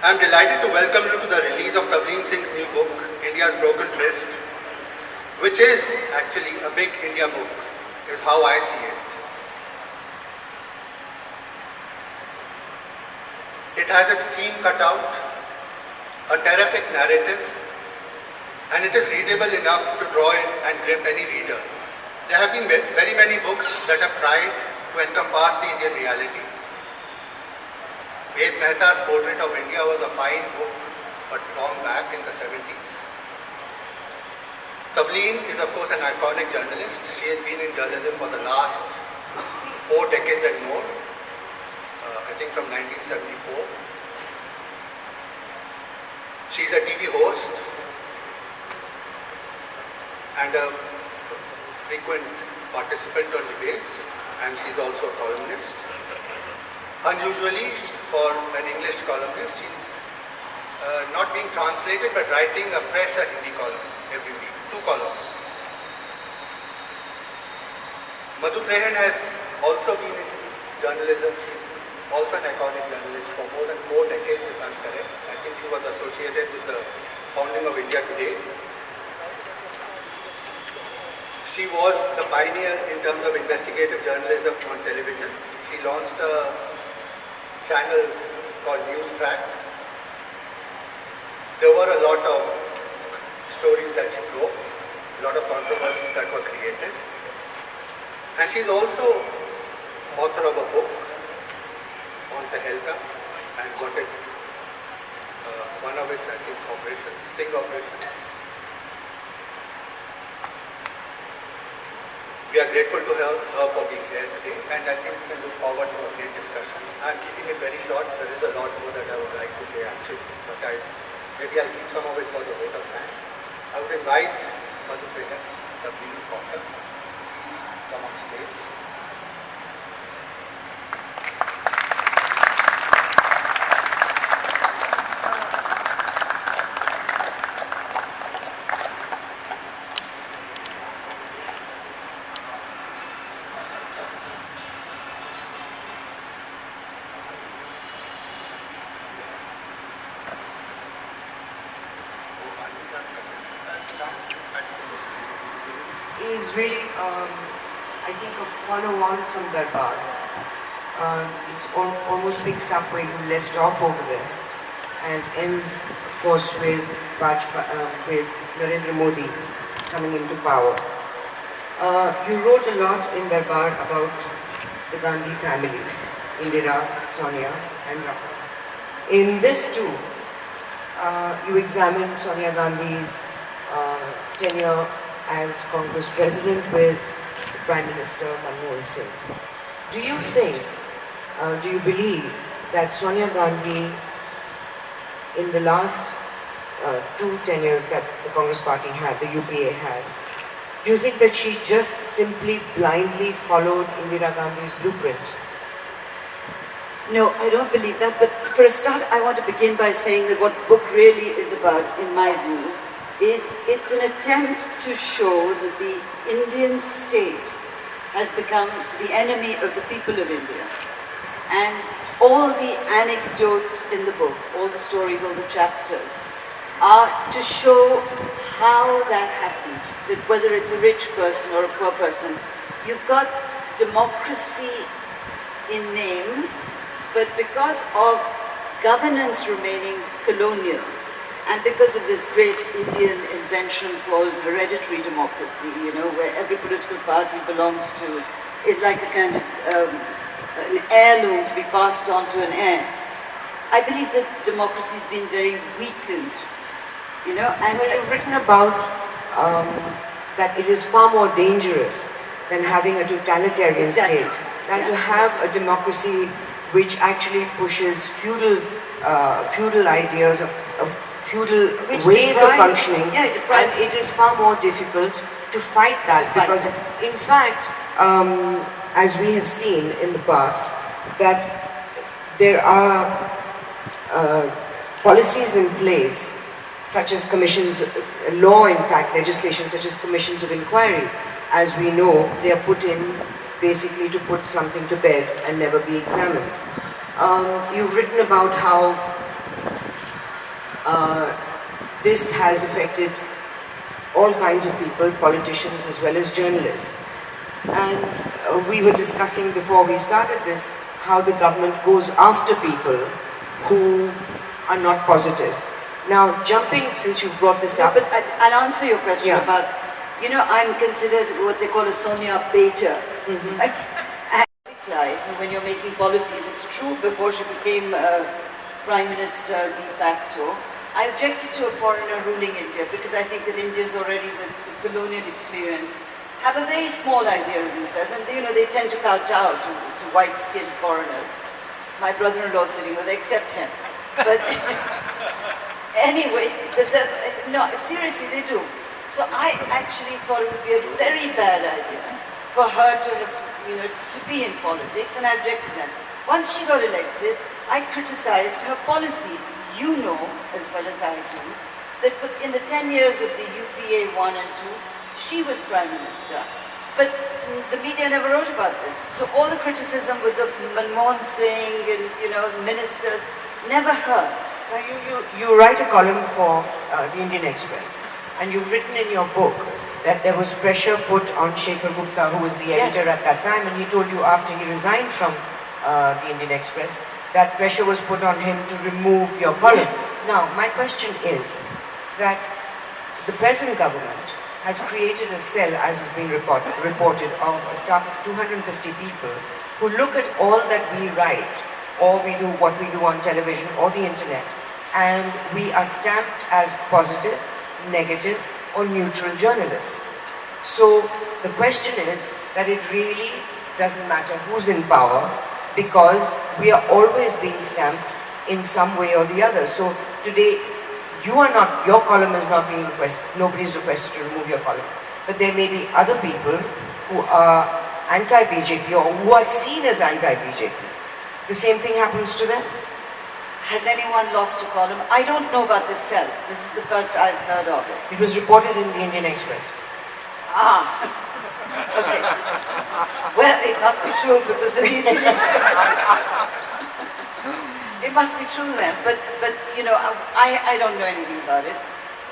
I'm delighted to welcome you to the release of Tavleen Singh's new book, India's Broken Tryst, which is actually a big India book, is how I see it. It has its theme cut out, a terrific narrative, and it is readable enough to draw in and grip any reader. There have been very many books that have tried to encompass the Indian reality. Ved Mehta's Portrait of India was a fine book, but long back in the 70s. Tavleen is of course an iconic journalist. She has been in journalism for the last 4 decades and more, I think from 1974. She's a TV host and a frequent participant on debates, and she's also a columnist. Unusually, for an English columnist, she's not being translated but writing a fresh Hindi column every week, 2 columns. Madhu Trehan has also been in journalism. She's also an iconic journalist for more than 4 decades, if I'm correct. I think she was associated with the founding of India Today. She was the pioneer in terms of investigative journalism on television. She launched a channel called News Track. There were a lot of stories that she broke, a lot of controversies that were created. And she's also author of a book on Tehelka and got it, one of its, I think, operations, sting operations. We are grateful to her for being here today, and I think we can look forward to a great discussion. I'm keeping it very short. There is a lot more that I would like to say actually, but maybe I'll keep some of it for the vote of thanks. I would invite Madhu Trehan, the lead author, please come on stage. Is really, I think, a follow-on from Darbar. It almost picks up where you left off over there and ends, of course, with Narendra Modi coming into power. You wrote a lot in Darbar about the Gandhi family, Indira, Sonia and Rahul. In this too, you examined Sonia Gandhi's tenure as Congress President with Prime Minister Manmohan Singh. Do you think, do you believe that Sonia Gandhi, in the last 2 tenures that the Congress Party had, the UPA had, do you think that she just simply blindly followed Indira Gandhi's blueprint? No, I don't believe that. But for a start, I want to begin by saying that what the book really is about, in my view, is it's an attempt to show that the Indian state has become the enemy of the people of India. And all the anecdotes in the book, all the stories, all the chapters, are to show how that happened. That whether it's a rich person or a poor person, you've got democracy in name, but because of governance remaining colonial, and because of this great Indian invention called hereditary democracy, you know, where every political party belongs to, is like a kind of an heirloom to be passed on to an heir. I believe that democracy has been very weakened, you know. And well, you've written about that it is far more dangerous than having a totalitarian state, than to have a democracy which actually pushes feudal ideas of feudal ways of functioning, and it is far more difficult to fight that because, in fact, as we have seen in the past, that there are policies in place, such as commissions, law in fact, legislation such as commissions of inquiry. As we know, they are put in basically to put something to bed and never be examined. You've written about how This has affected all kinds of people, politicians as well as journalists. And we were discussing before we started this how the government goes after people who are not positive. Now, jumping, since you brought this up... But I'll answer your question about, I'm considered what they call a Sonia Bater. Right? And life, when you're making policies, it's true before she became Prime Minister de facto, I objected to a foreigner ruling India because I think that Indians already with colonial experience have a very small idea of themselves, and they tend to kowtow to white-skinned foreigners. My brother-in-law sitting with, except him. But anyway, no, seriously, they do. So I actually thought it would be a very bad idea for her to have, to be in politics, and I objected to that. Once she got elected, I criticized her policies. You know, as well as I do, that in the 10 years of the UPA 1 and 2, she was Prime Minister. But the media never wrote about this. So all the criticism was of Manmohan Singh and, ministers, never heard. Now you write a column for the Indian Express, and you've written in your book that there was pressure put on Shekhar Gupta, who was the editor at that time, and he told you after he resigned from the Indian Express, that pressure was put on him to remove your column. Now, my question is that the present government has created a cell, as has been reported, of a staff of 250 people who look at all that we write, or we do what we do on television or the internet, and we are stamped as positive, negative, or neutral journalists. So the question is that it really doesn't matter who's in power, because we are always being stamped in some way or the other. So today, your column is not being requested, nobody's requested to remove your column. But there may be other people who are anti-BJP or who are seen as anti-BJP. The same thing happens to them. Has anyone lost a column? I don't know about this cell. This is the first I've heard of it. It was reported in the Indian Express. Okay. Well, it must be true if it was in the Indian Express. It must be true then, but I don't know anything about it.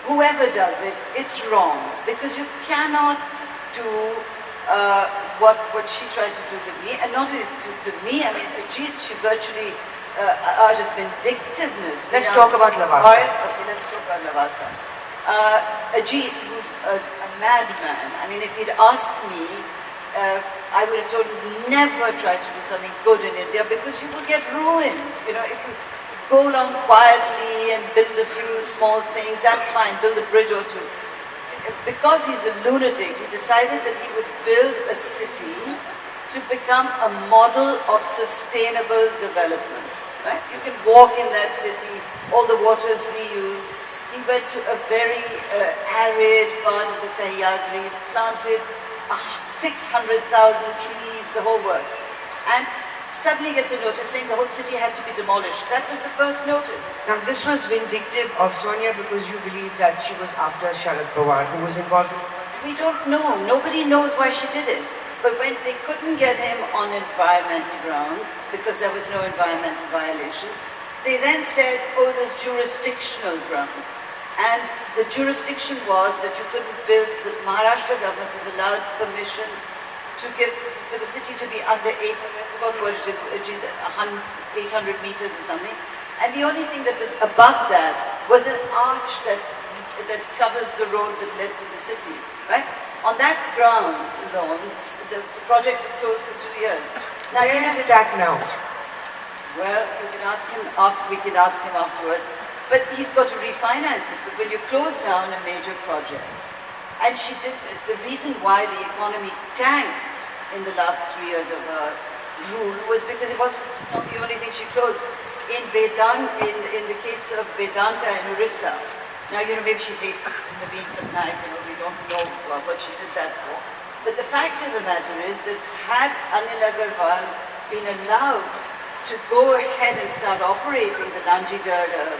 Whoever does it, it's wrong, because you cannot do what she tried to do with me, and not only to me. I mean, Ajit, she virtually, out of vindictiveness. Let's talk about Lavasa. All right, okay, let's talk about Lavasa. Ajit, who's a madman. I mean, if he'd asked me, I would have told him never try to do something good in India, because you will get ruined. If you go along quietly and build a few small things, that's fine, build a bridge or two. Because he's a lunatic, he decided that he would build a city to become a model of sustainable development. Right? You can walk in that city, all the water is reused. He went to a very arid part of the Sahyadris, planted 600,000 trees, the whole works. And suddenly gets a notice saying the whole city had to be demolished. That was the first notice. Now this was vindictive of Sonia because you believe that she was after Sharad Pawar, who was involved in... We don't know. Nobody knows why she did it. But when they couldn't get him on environmental grounds, because there was no environmental violation, they then said, oh, there's jurisdictional grounds. And the jurisdiction was that you couldn't build, the Maharashtra government was allowed permission to for the city to be under 800, I forgot what it is, 800 meters or something. And the only thing that was above that was an arch that covers the road that led to the city, right? On that grounds alone, the project was closed for 2 years. Now, where is it at now? Well, you can ask him we can ask him afterwards. But he's got to refinance it. But when you close down a major project, and she did this, the reason why the economy tanked in the last 3 years of her rule was because it wasn't not the only thing she closed. In the case of Vedanta and Orissa, now maybe she hates Naveen Patnaik, we don't know what she did that for. But the fact of the matter is that had Anil Agarwal been allowed to go ahead and start operating the Lanjigarh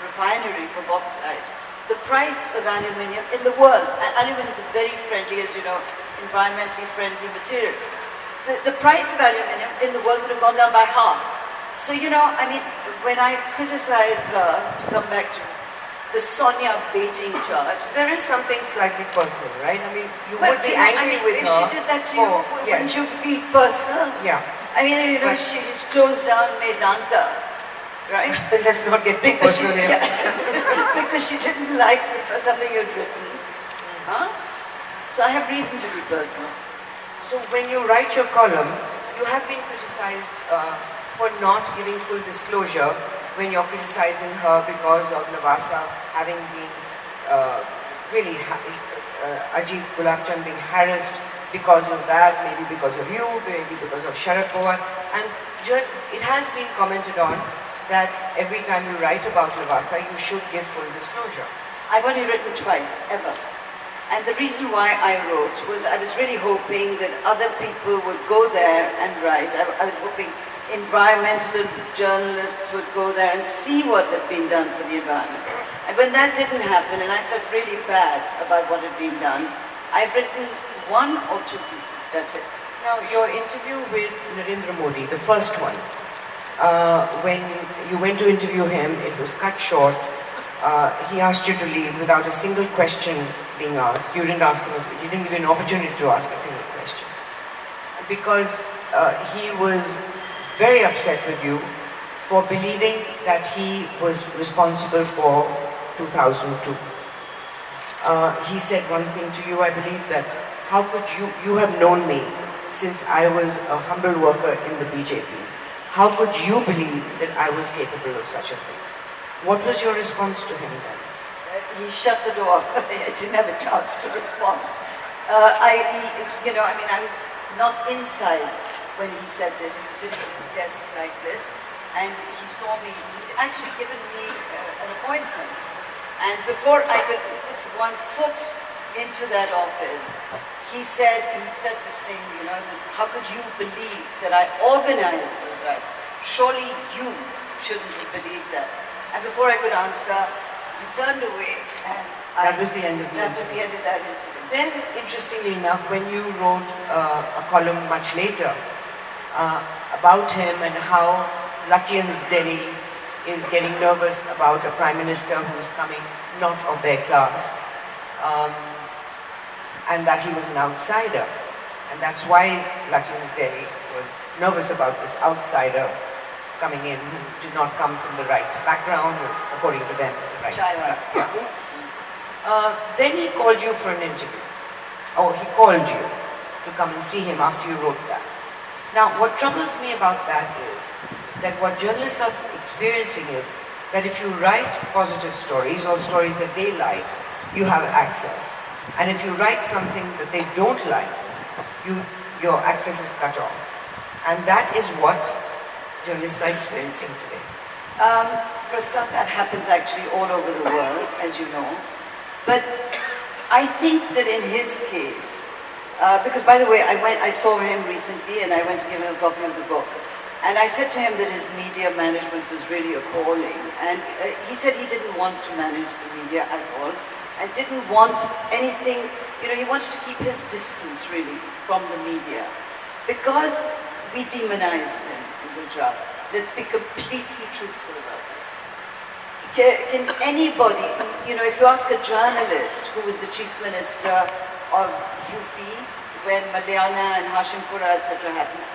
refinery for bauxite, the price of aluminium in the world, aluminium is a very friendly, as you know, environmentally friendly material. The price of aluminium in the world would have gone down by half. So, I mean, when I criticize her, to come back to the Sonia baiting charge. There is something slightly personal, right? I mean, you Well, would be you know, angry with if her. she did that to you, wouldn't yes. you feel personal? Yeah. I mean, you know, But- she just closed down Medanta, right? Let's not get too Because she, personal here. because she didn't like something you'd written. Huh? So I have reason to be personal. So when you write your column, you have been criticized for not giving full disclosure when you're criticizing her because of Lavasa having been Ajit Gulabchand being harassed because of that, maybe because of you, maybe because of Sharad Pawar. And it has been commented on that every time you write about Lavasa, you should give full disclosure. I've only written twice, ever. And the reason why I wrote was I was really hoping that other people would go there and write. I was hoping environmental journalists would go there and see what had been done for the environment. And when that didn't happen, and I felt really bad about what had been done, I've written 1 or 2 pieces, that's it. Now, your interview with Narendra Modi, the first one, when you went to interview him, it was cut short. He asked you to leave without a single question being asked. You didn't ask him, you didn't give him an opportunity to ask a single question. Because he was very upset with you for believing that he was responsible for 2002. He said one thing to you, I believe, that how could you have known me since I was a humble worker in the BJP. How could you believe that I was capable of such a thing? What was your response to him then? He shut the door. I didn't have a chance to respond. I was not inside when he said this. He was sitting at his desk like this, and he saw me. He'd actually given me an appointment. And before I could put one foot into that office, he said this thing, you know, that how could you believe that I organized the rights? Surely you shouldn't have believed that. And before I could answer, he turned away, and That was the end of the that was the interview. end of that incident. Then, interestingly enough, when you wrote a column much later about him and how Lutyens Delhi is getting nervous about a prime minister who's coming not of their class, and that he was an outsider. And that's why Lutyens Delhi was nervous about this outsider coming in who did not come from the right background, or according to them, the right Chaiwan. background. Then he called you for an interview. Or he called you to come and see him after you wrote that. Now, what troubles me about that is that what journalists are experiencing is that if you write positive stories or stories that they like, you have access. And if you write something that they don't like, your access is cut off. And that is what journalists are experiencing today. For a start, that happens actually all over the world, as you know. But I think that in his case, because by the way, I saw him recently and I went to give him a copy of the book. And I said to him that his media management was really appalling. And he said he didn't want to manage the media at all and didn't want anything, you know, he wanted to keep his distance really from the media because we demonized him in Gujarat. Let's be completely truthful about this. Can anybody, you know, if you ask a journalist who was the chief minister of UP when Malyana and Hashimpura, etc. happened,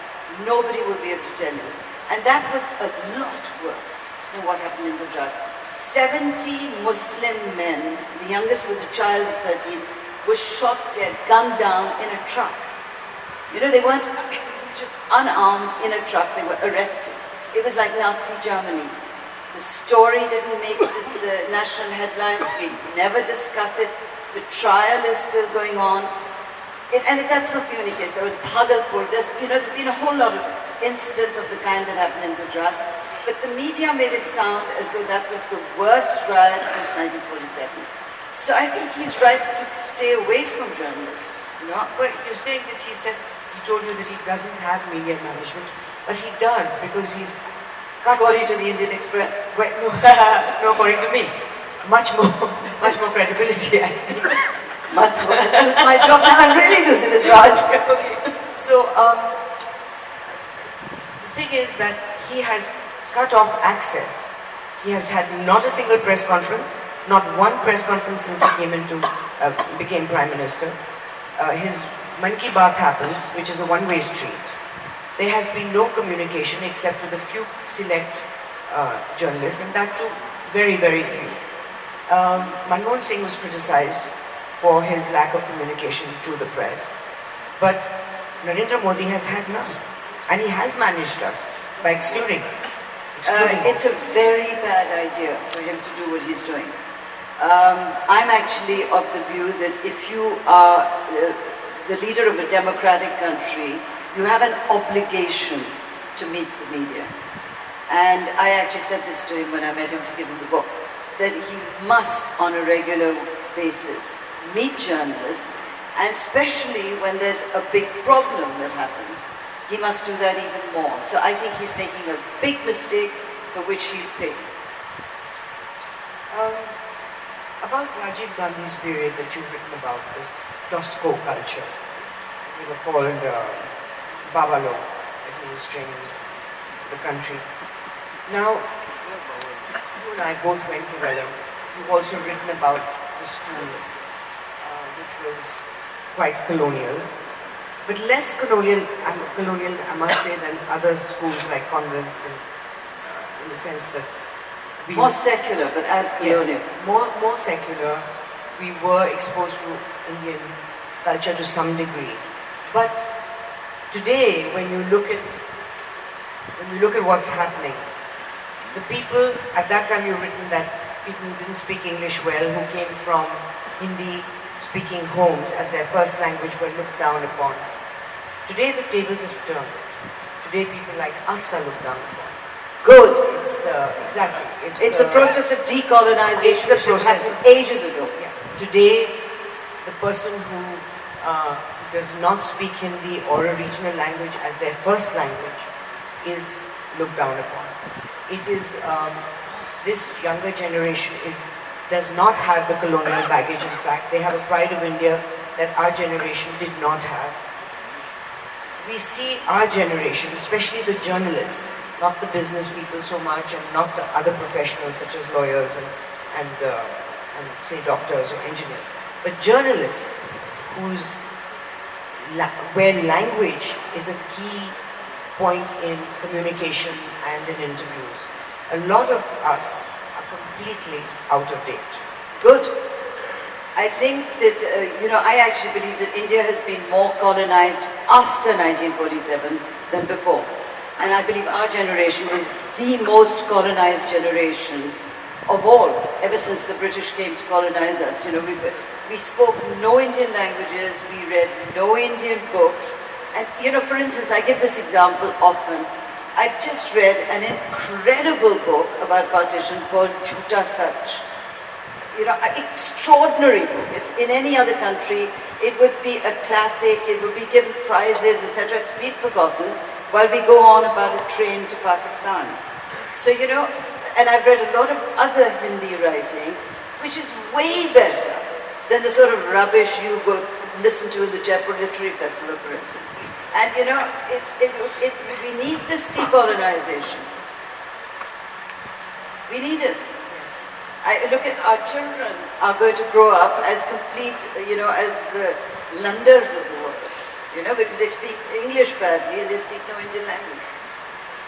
nobody would be able to tell you. And that was a lot worse than what happened in Gujarat. 70 Muslim men, the youngest was a child of 13, were shot dead, gunned down in a truck. You know, they weren't just unarmed in a truck, they were arrested. It was like Nazi Germany. The story didn't make the national headlines, we never discuss it. The trial is still going on. And that's not the only case. There was Bhagalpur, there's been a whole lot of incidents of the kind that happened in Gujarat. But the media made it sound as though that was the worst riot since 1947. So I think he's right to stay away from journalists. No, but you're saying that he told you that he doesn't have media management, but he does because he's cut. According to the Indian Express. Well, no, no, according to me, much more credibility. I think. Much more. That was my job. Now I'm really losing this, Raj. Okay. So the thing is that he has cut off access. He has had not a single press conference, not one press conference since he became Prime Minister. His Man Ki Baat happens, which is a one-way street. There has been no communication except with a few select journalists, and that too, very, very few. Manmohan Singh was criticized for his lack of communication to the press, but Narendra Modi has had none, and he has managed us by excluding. It's a very bad idea for him to do what he's doing. I'm actually of the view that if you are the leader of a democratic country, you have an obligation to meet the media. And I actually said this to him when I met him to give him the book, that he must, on a regular basis, meet journalists, and especially when there's a big problem that happens, he must do that even more. So I think he's making a big mistake for which he'll pay. About Rajiv Gandhi's period that you've written about, this Tosco culture, we were called Babalo, administering the country. Now, you and I both went to Vellum. You've also written about the school, which was quite colonial, but less colonial, I must say, than other schools like convents, in the sense that more secular, but as colonial. Yes, more secular. We were exposed to Indian culture to some degree, but today, when you look at what's happening, the people at that time you've written that people who didn't speak English well, who came from Hindi-speaking homes as their first language, were looked down upon. Today, the tables have turned. Today, people like us are looked down upon. Good. It's a process of decolonization that should happen ages ago. Yeah. Today, the person who does not speak Hindi or a regional language as their first language is looked down upon. It is, this younger generation does not have the colonial baggage. In fact, they have a pride of India that our generation did not have. We see our generation, especially the journalists, not the business people so much, and not the other professionals such as lawyers and say doctors or engineers, but journalists where language is a key point in communication and in interviews. A lot of us are completely out of date. Good. I think that, I actually believe that India has been more colonized after 1947 than before. And I believe our generation was the most colonized generation of all, ever since the British came to colonize us. We spoke no Indian languages, we read no Indian books. And, for instance, I give this example often. I've just read an incredible book about partition called Jhuta Sach. An extraordinary book. It's in any other country, it would be a classic, it would be given prizes, etc. It's been forgotten while we go on about a train to Pakistan. So, and I've read a lot of other Hindi writing, which is way better than the sort of rubbish you go listen to in the Jaipur Literary Festival, for instance. And we need this decolonization. We need it. I look at our children are going to grow up as complete, as the Landers of the world, because they speak English badly and they speak no Indian language.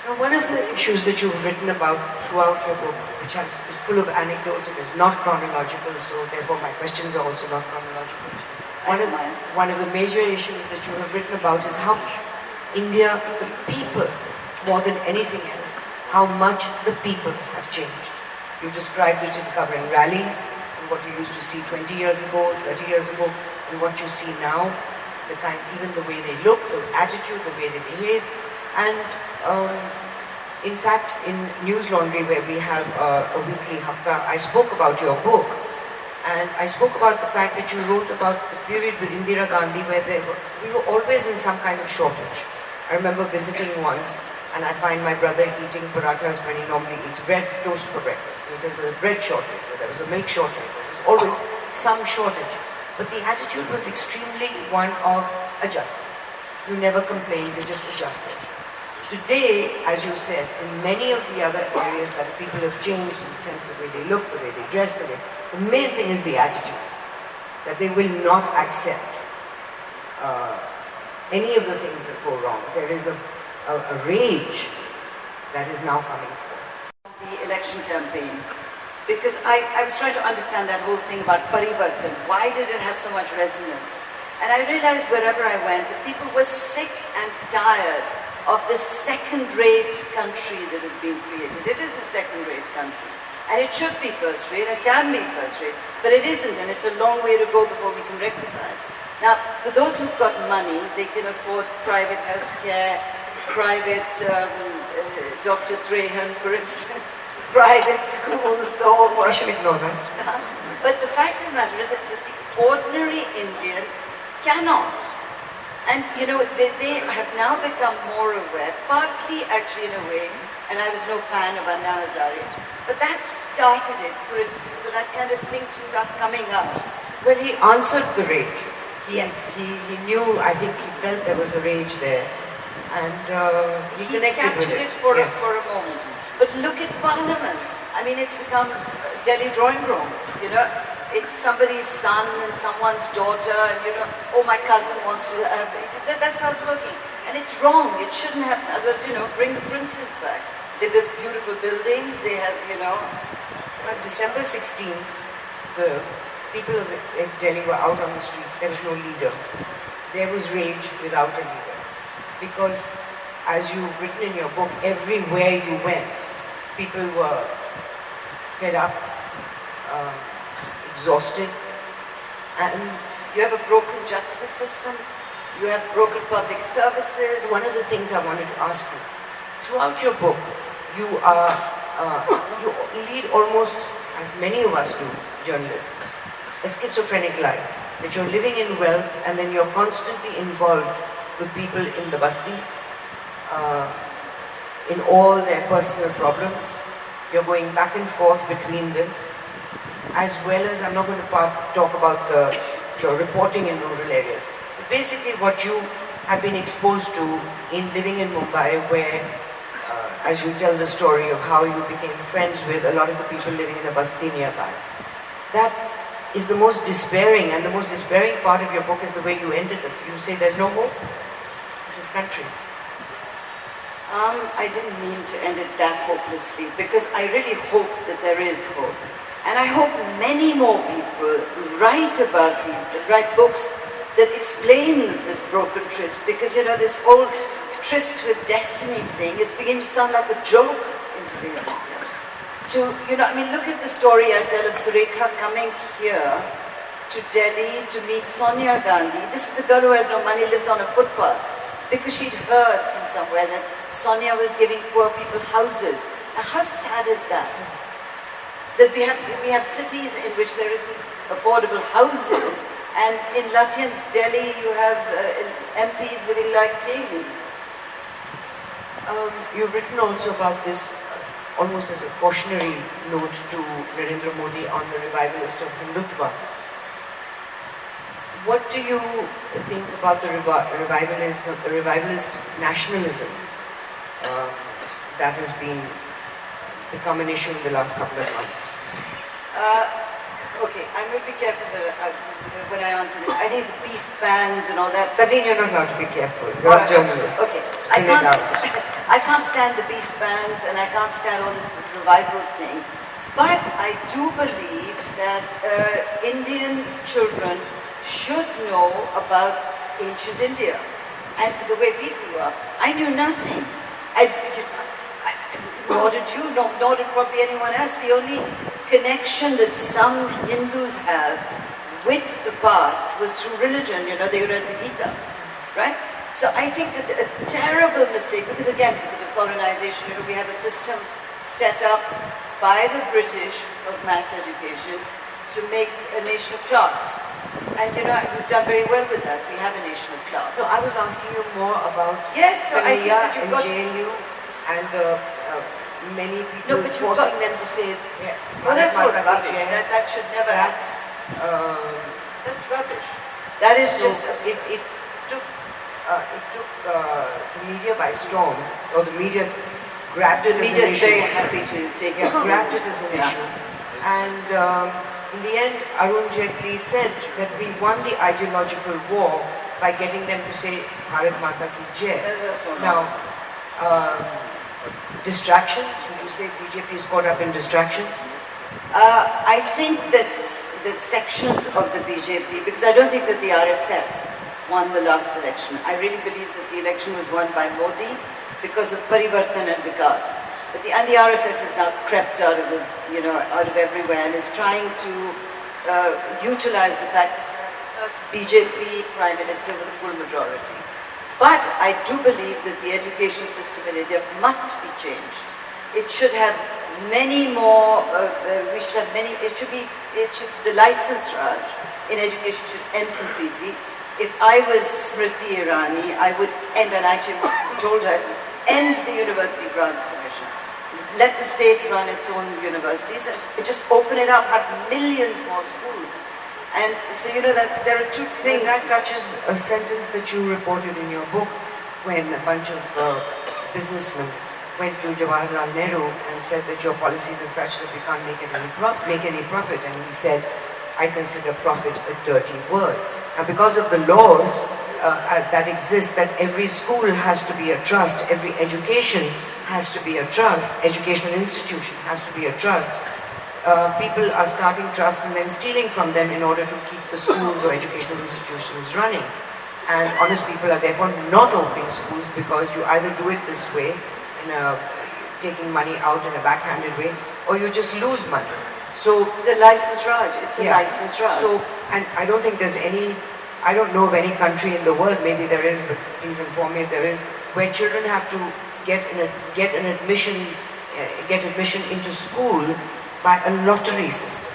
Now, one of the issues that you've written about throughout your book, which is full of anecdotes, it is not chronological, so therefore my questions are also not chronological. One of the major issues that you have written about is how India, the people, more than anything else, how much the people have changed. You described it in covering rallies, and what you used to see 20 years ago, 30 years ago, and what you see now, even the way they look, the attitude, the way they behave. And in fact, in News Laundry, where we have a weekly hafta, I spoke about your book, and I spoke about the fact that you wrote about the period with Indira Gandhi where we were always in some kind of shortage. I remember visiting once, and I find my brother eating parathas when he normally eats bread, toast for breakfast. He says there's a bread shortage, or there was a milk shortage, there was always some shortage. But the attitude was extremely one of adjustment. You never complained, you just adjusted. Today, as you said, in many of the other areas that people have changed in the sense of the way they look, the way they dress, the main thing is the attitude. That they will not accept any of the things that go wrong. There is a rage that is now coming forth. The election campaign, because I was trying to understand that whole thing about parivartan. Why did it have so much resonance? And I realized wherever I went, that people were sick and tired of this second-rate country that is being created. It is a second-rate country. And it should be first-rate, it can be first-rate, but it isn't, and it's a long way to go before we can rectify it. Now, for those who've got money, they can afford private health care, private Dr. Trehan, for instance, private schools, the whole I should ignore that. But the fact of the matter is that the ordinary Indian cannot. And you know, they have now become more aware, partly actually in a way, and I was no fan of Anna Hazare, but that started it for that kind of thing to start coming out. Well, he answered the rage. Yes. He knew, I think he felt there was a rage there, and he connected with captured it. it for, Yes. for a moment. But look at Parliament. I mean, it's become Delhi drawing room, you know. It's somebody's son and someone's daughter, and you know, oh, my cousin wants to have, that's how it's working. And it's wrong, it shouldn't happen. Otherwise, you know, bring the princes back. They build beautiful buildings, they have, you know. On December 16th, the people in Delhi were out on the streets, there was no leader. There was rage without a leader. Because, as you've written in your book, everywhere you went, people were fed up, exhausted, and You have a broken justice system, you have broken public services. one of the things I wanted to ask you, throughout your book, you lead almost, as many of us do, journalists, a schizophrenic life. That you're living in wealth and then you're constantly involved with people in the bastis, in all their personal problems. You're going back and forth between this, as well as, I'm not going to talk about the reporting in rural areas. But basically what you have been exposed to in living in Mumbai, where, as you tell the story of how you became friends with a lot of the people living in a basti nearby. That is the most despairing, and the most despairing part of your book is the way you ended it. You say there's no hope in this country. I didn't mean to end it that hopelessly, because I really hope that there is hope. And I hope many more people write about these, write books that explain this broken tryst, because you know, this old tryst with destiny thing, it's beginning to sound like a joke in today's India. You know, I mean, look at the story I tell of Surekha coming here to Delhi to meet Sonia Gandhi. This is a girl who has no money, lives on a footpath, because she'd heard from somewhere that Sonia was giving poor people houses. Now, how sad is that? That we have cities in which there isn't affordable houses, and in Lutyens, Delhi, you have MPs living like kings. You've written also about this almost as a cautionary note to Narendra Modi on the revivalist of Hindutva. What do you think about the revivalist nationalism that has become an issue in the last couple of months? Okay, I'm going to be careful when I answer this. I think the beef bans and all that. Tadleen, you're not allowed to be careful. You're a journalist. Okay, Spill it out. I can't stand the beef bans and I can't stand all this revival thing. But I do believe that Indian children should know about ancient India. And the way we grew up, I knew nothing. Nor did you, nor did probably anyone else. The only connection that some Hindus have with the past was through religion. You know, they read the Gita, right? So I think that a terrible mistake, because again, because of colonization, you know, we have a system set up by the British of mass education to make a nation of clerks. And you know, we've done very well with that. We have a nation of clerks. No, I was asking you more about Yes, so I think that you've and got... JNU and many people No, but you've forcing got- them to say, yeah, Well, that's all rubbish. Chair, That should never that, happen. That's rubbish. That is so just... it took it took the media by storm, or the media grabbed it The as an media is issue. very happy to take it. Grabbed it as an issue. And in the end, Arun Jaitley said that we won the ideological war by getting them to say Bharat Mata Ki Jai. That's all Now, nonsense. distractions, would you say BJP is caught up in distractions? I think that sections of the BJP, because I don't think that the RSS won the last election. I really believe that the election was won by Modi because of Parivartan and Vikas. And the RSS has now crept out of out of everywhere and is trying to utilize the fact that the first BJP Prime Minister with a full majority. But I do believe that the education system in India must be changed. It should have many more, the license Raj in education should end completely. If I was Smriti Irani, I would end, and actually told her, end the University Grants Commission. Let the state run its own universities and just open it up, have millions more schools. And so that there are two things. And that touches a sentence that you reported in your book when a bunch of businessmen went to Jawaharlal Nehru and said that your policies are such that we can't make any profit. And he said, I consider profit a dirty word. Now because of the laws that exist, that every school has to be a trust, every education has to be a trust, educational institution has to be a trust. People are starting trusts and then stealing from them in order to keep the schools or educational institutions running. And honest people are therefore not opening schools because you either do it this way, taking money out in a backhanded way, or you just lose money. So it's a license Raj. It's a license Raj. So, and I don't think there's any, I don't know of any country in the world, maybe there is, but please inform me if there is, where children have to get admission into school by a lottery system.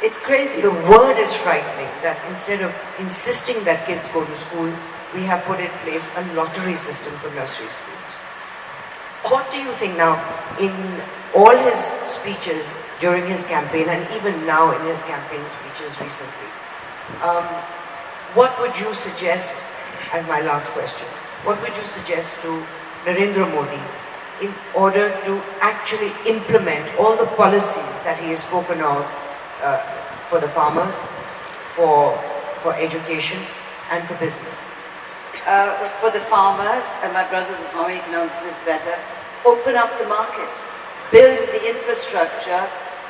It's crazy. The word is frightening that instead of insisting that kids go to school, we have put in place a lottery system for nursery schools. What do you think now, in all his speeches during his campaign and even now in his campaign speeches recently, what would you suggest, as my last question, what would you suggest to Narendra Modi in order to actually implement all the policies that he has spoken of for the farmers, for education and for business? For the farmers, and my brother's a farmer, he can answer this better, open up the markets, build the infrastructure,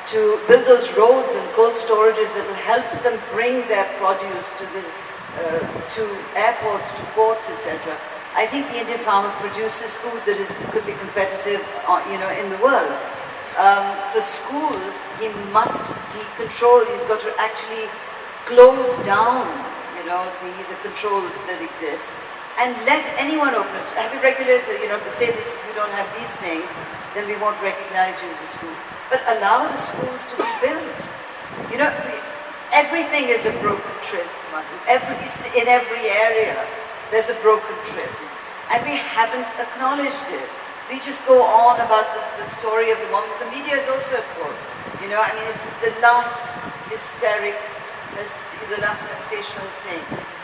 to build those roads and cold storages that will help them bring their produce to airports, to ports, etc. I think the Indian farmer produces food that could be competitive, in the world. For schools, he must decontrol. He's got to actually close down, the controls that exist, and let anyone open it. Have a regulator, to say that if you don't have these things, then we won't recognize you as a school. But allow the schools to be built. Everything is a broken tryst, Madhu. In every area, there's a broken tryst. And we haven't acknowledged it. We just go on about the story of the moment. The media is also at fault. It's the last hysteric, the last sensational thing.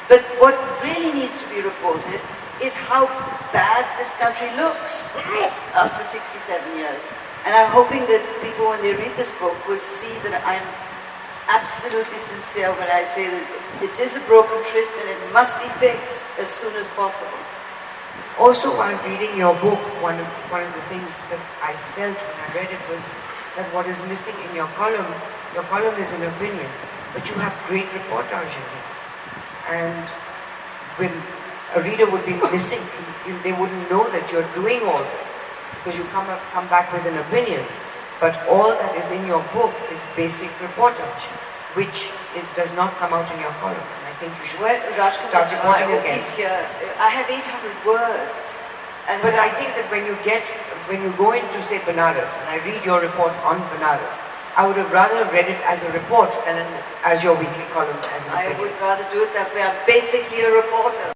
But what really needs to be reported is how bad this country looks after 67 years. And I'm hoping that people, when they read this book, will see that I'm absolutely sincere when I say that it is a broken tryst and it must be fixed as soon as possible. Also, while reading your book, one of the things that I felt when I read it was that what is missing in your column is an opinion, but you have great reportage in it. And when a reader would be missing, they wouldn't know that you're doing all this, because you come back with an opinion. But all that is in your book is basic reportage, which it does not come out in your column. And I think you should start reporting again. I have 800 words. But I think that when you go into, say, Banaras, and I read your report on Banaras, I would have rather read it as a report than as your weekly column as an opinion. I would rather do it that way. I'm basically a reporter.